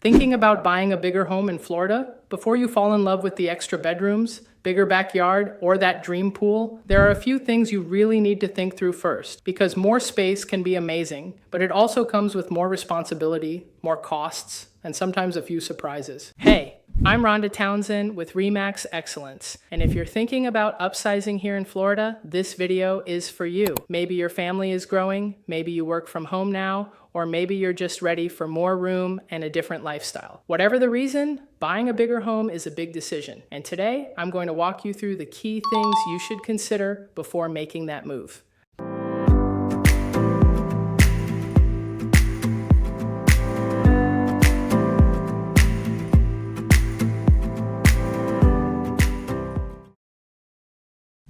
Thinking about buying a bigger home in Florida? Before you fall in love with the extra bedrooms, bigger backyard, or that dream pool, there are a few things you really need to think through first, because more space can be amazing, but it also comes with more responsibility, more costs, and sometimes a few surprises. Hey, I'm Rhonda Townsend with RE/MAX Excellence, and if you're thinking about upsizing here in Florida, this video is for you. Maybe your family is growing, maybe you work from home now, or maybe you're just ready for more room and a different lifestyle. Whatever the reason, buying a bigger home is a big decision, and today I'm going to walk you through the key things you should consider before making that move.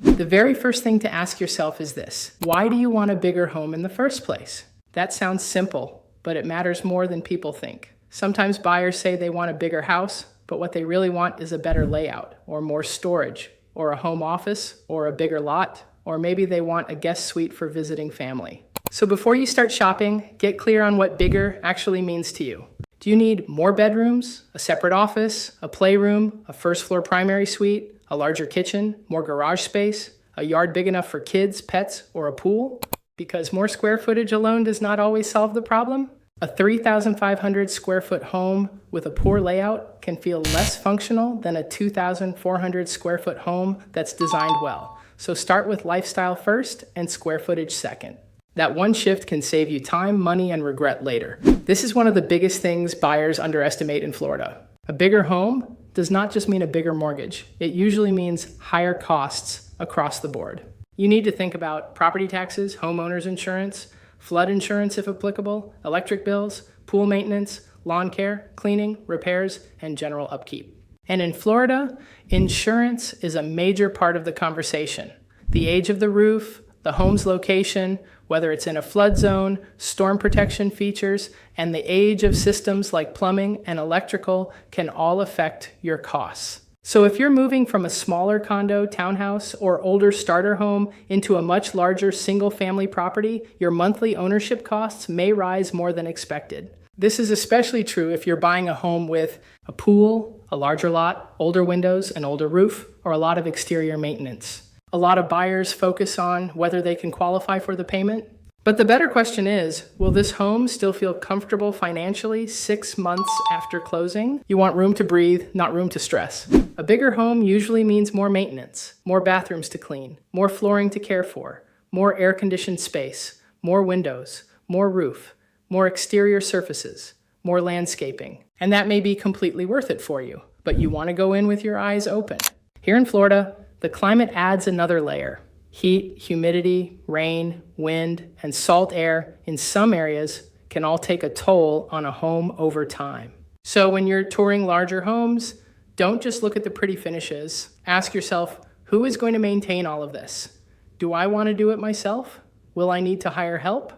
The very first thing to ask yourself is this: why do you want a bigger home in the first place? That sounds simple, but it matters more than people think. Sometimes buyers say they want a bigger house, but what they really want is a better layout, or more storage, or a home office, or a bigger lot, or maybe they want a guest suite for visiting family. So before you start shopping, get clear on what bigger actually means to you. Do you need more bedrooms, a separate office, a playroom, a first floor primary suite, a larger kitchen, more garage space, a yard big enough for kids, pets, or a pool? Because more square footage alone does not always solve the problem. A 3,500 square foot home with a poor layout can feel less functional than a 2,400 square foot home that's designed well. So start with lifestyle first and square footage second. That one shift can save you time, money, and regret later. This is one of the biggest things buyers underestimate in Florida. A bigger home does not just mean a bigger mortgage. It usually means higher costs across the board. You need to think about property taxes, homeowners insurance, flood insurance if applicable, electric bills, pool maintenance, lawn care, cleaning, repairs, and general upkeep. And in Florida, insurance is a major part of the conversation. The age of the roof, the home's location, whether it's in a flood zone, storm protection features, and the age of systems like plumbing and electrical can all affect your costs. So if you're moving from a smaller condo, townhouse, or older starter home into a much larger single-family property, your monthly ownership costs may rise more than expected. This is especially true if you're buying a home with a pool, a larger lot, older windows, an older roof, or a lot of exterior maintenance. A lot of buyers focus on whether they can qualify for the payment. But the better question is, will this home still feel comfortable financially 6 months after closing? You want room to breathe, not room to stress. A bigger home usually means more maintenance, more bathrooms to clean, more flooring to care for, more air-conditioned space, more windows, more roof, more exterior surfaces, more landscaping. And that may be completely worth it for you, but you want to go in with your eyes open. Here in Florida, the climate adds another layer. Heat, humidity, rain, wind, and salt air in some areas can all take a toll on a home over time. So when you're touring larger homes, don't just look at the pretty finishes. Ask yourself, who is going to maintain all of this? Do I want to do it myself? Will I need to hire help?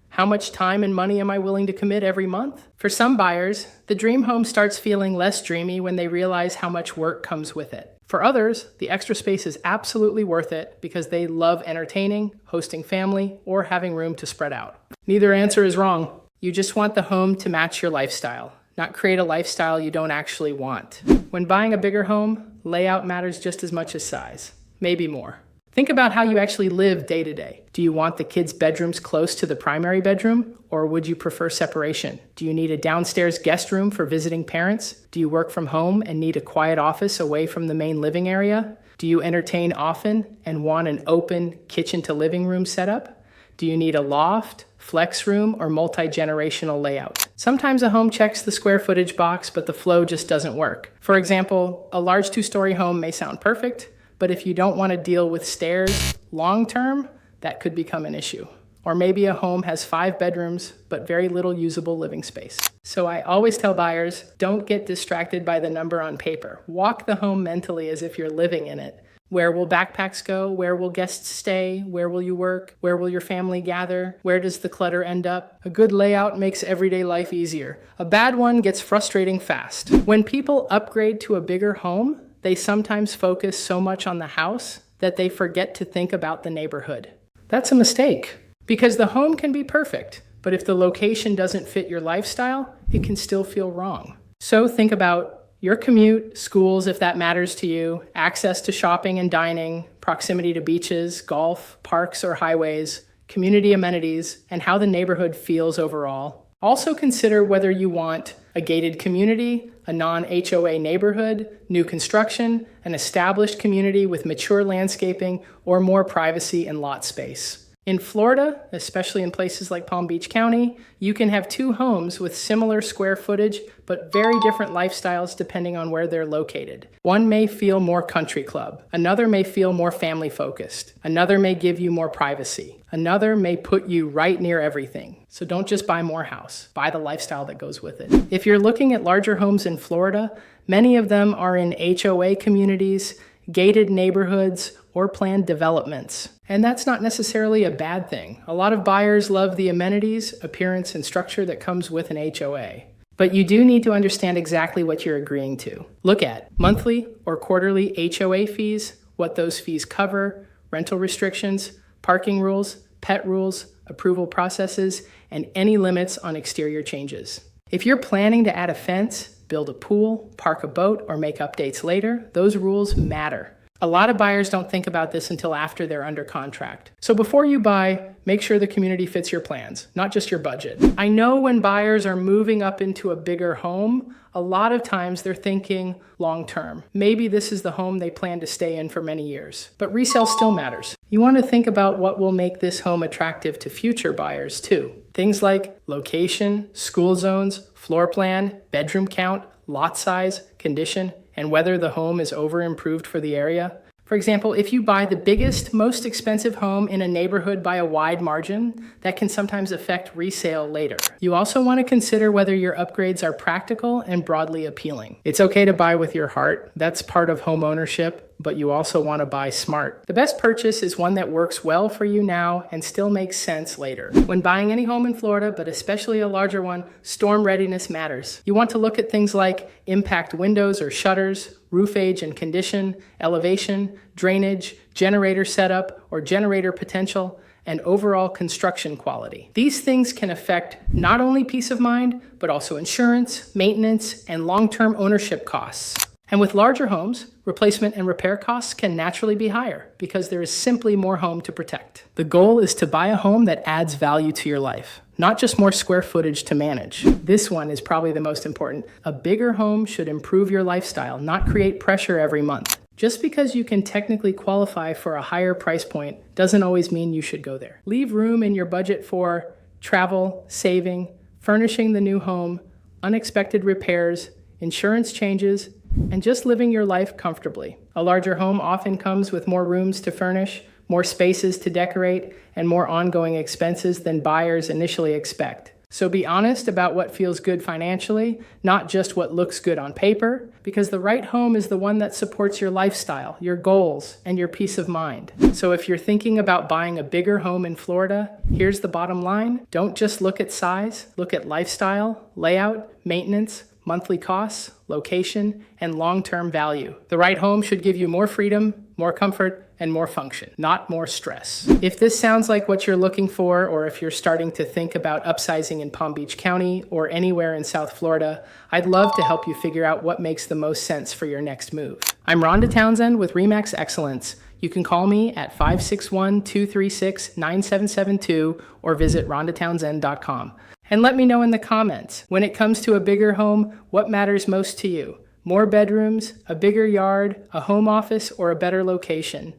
How much time and money am I willing to commit every month? For some buyers, the dream home starts feeling less dreamy when they realize how much work comes with it. For others, the extra space is absolutely worth it because they love entertaining, hosting family, or having room to spread out. Neither answer is wrong. You just want the home to match your lifestyle, not create a lifestyle you don't actually want. When buying a bigger home, layout matters just as much as size, maybe more. Think about how you actually live day to day. Do you want the kids' bedrooms close to the primary bedroom, or would you prefer separation? Do you need a downstairs guest room for visiting parents? Do you work from home and need a quiet office away from the main living area? Do you entertain often and want an open kitchen to living room setup? Do you need a loft, flex room, or multi-generational layout? Sometimes a home checks the square footage box, but the flow just doesn't work. For example, a large 2-story home may sound perfect, but if you don't want to deal with stairs long-term, that could become an issue. Or maybe a home has 5 bedrooms, but very little usable living space. So I always tell buyers, don't get distracted by the number on paper. Walk the home mentally as if you're living in it. Where will backpacks go? Where will guests stay? Where will you work? Where will your family gather? Where does the clutter end up? A good layout makes everyday life easier. A bad one gets frustrating fast. When people upgrade to a bigger home, they sometimes focus so much on the house that they forget to think about the neighborhood. That's a mistake, because the home can be perfect, but if the location doesn't fit your lifestyle, it can still feel wrong. So think about your commute, schools if that matters to you, access to shopping and dining, proximity to beaches, golf, parks or highways, community amenities, and how the neighborhood feels overall. Also consider whether you want a gated community, a non-HOA neighborhood, new construction, an established community with mature landscaping, or more privacy and lot space. In Florida, especially in places like Palm Beach County, you can have two homes with similar square footage, but very different lifestyles depending on where they're located. One may feel more country club. Another may feel more family focused. Another may give you more privacy. Another may put you right near everything. So don't just buy more house, buy the lifestyle that goes with it. If you're looking at larger homes in Florida, many of them are in HOA communities, gated neighborhoods, or planned developments. And that's not necessarily a bad thing. A lot of buyers love the amenities, appearance, and structure that comes with an HOA. But you do need to understand exactly what you're agreeing to. Look at monthly or quarterly HOA fees, what those fees cover, rental restrictions, parking rules, pet rules, approval processes, and any limits on exterior changes. If you're planning to add a fence, build a pool, park a boat, or make updates later, those rules matter. A lot of buyers don't think about this until after they're under contract. So before you buy, make sure the community fits your plans, not just your budget. I know when buyers are moving up into a bigger home, a lot of times they're thinking long-term. Maybe this is the home they plan to stay in for many years. But resale still matters. You want to think about what will make this home attractive to future buyers too. Things like location, school zones, floor plan, bedroom count, lot size, condition, and whether the home is over-improved for the area. For example, if you buy the biggest, most expensive home in a neighborhood by a wide margin, that can sometimes affect resale later. You also want to consider whether your upgrades are practical and broadly appealing. It's okay to buy with your heart. That's part of home ownership, but you also want to buy smart. The best purchase is one that works well for you now and still makes sense later. When buying any home in Florida, but especially a larger one, storm readiness matters. You want to look at things like impact windows or shutters, roof age and condition, elevation, drainage, generator setup or generator potential, and overall construction quality. These things can affect not only peace of mind, but also insurance, maintenance, and long-term ownership costs. And with larger homes, replacement and repair costs can naturally be higher because there is simply more home to protect. The goal is to buy a home that adds value to your life, not just more square footage to manage. This one is probably the most important. A bigger home should improve your lifestyle, not create pressure every month. Just because you can technically qualify for a higher price point doesn't always mean you should go there. Leave room in your budget for travel, saving, furnishing the new home, unexpected repairs, insurance changes, and just living your life comfortably. A larger home often comes with more rooms to furnish, more spaces to decorate, and more ongoing expenses than buyers initially expect. So be honest about what feels good financially, not just what looks good on paper, because the right home is the one that supports your lifestyle, your goals, and your peace of mind. So if you're thinking about buying a bigger home in Florida, here's the bottom line. Don't just look at size, look at lifestyle, layout, maintenance, monthly costs, location, and long-term value. The right home should give you more freedom, more comfort, and more function, not more stress. If this sounds like what you're looking for, or if you're starting to think about upsizing in Palm Beach County or anywhere in South Florida, I'd love to help you figure out what makes the most sense for your next move. I'm Rhonda Townsend with RE/MAX Excellence. You can call me at 561-236-9772 or visit rhondatownsend.com. And let me know in the comments, when it comes to a bigger home, what matters most to you? More bedrooms, a bigger yard, a home office, or a better location?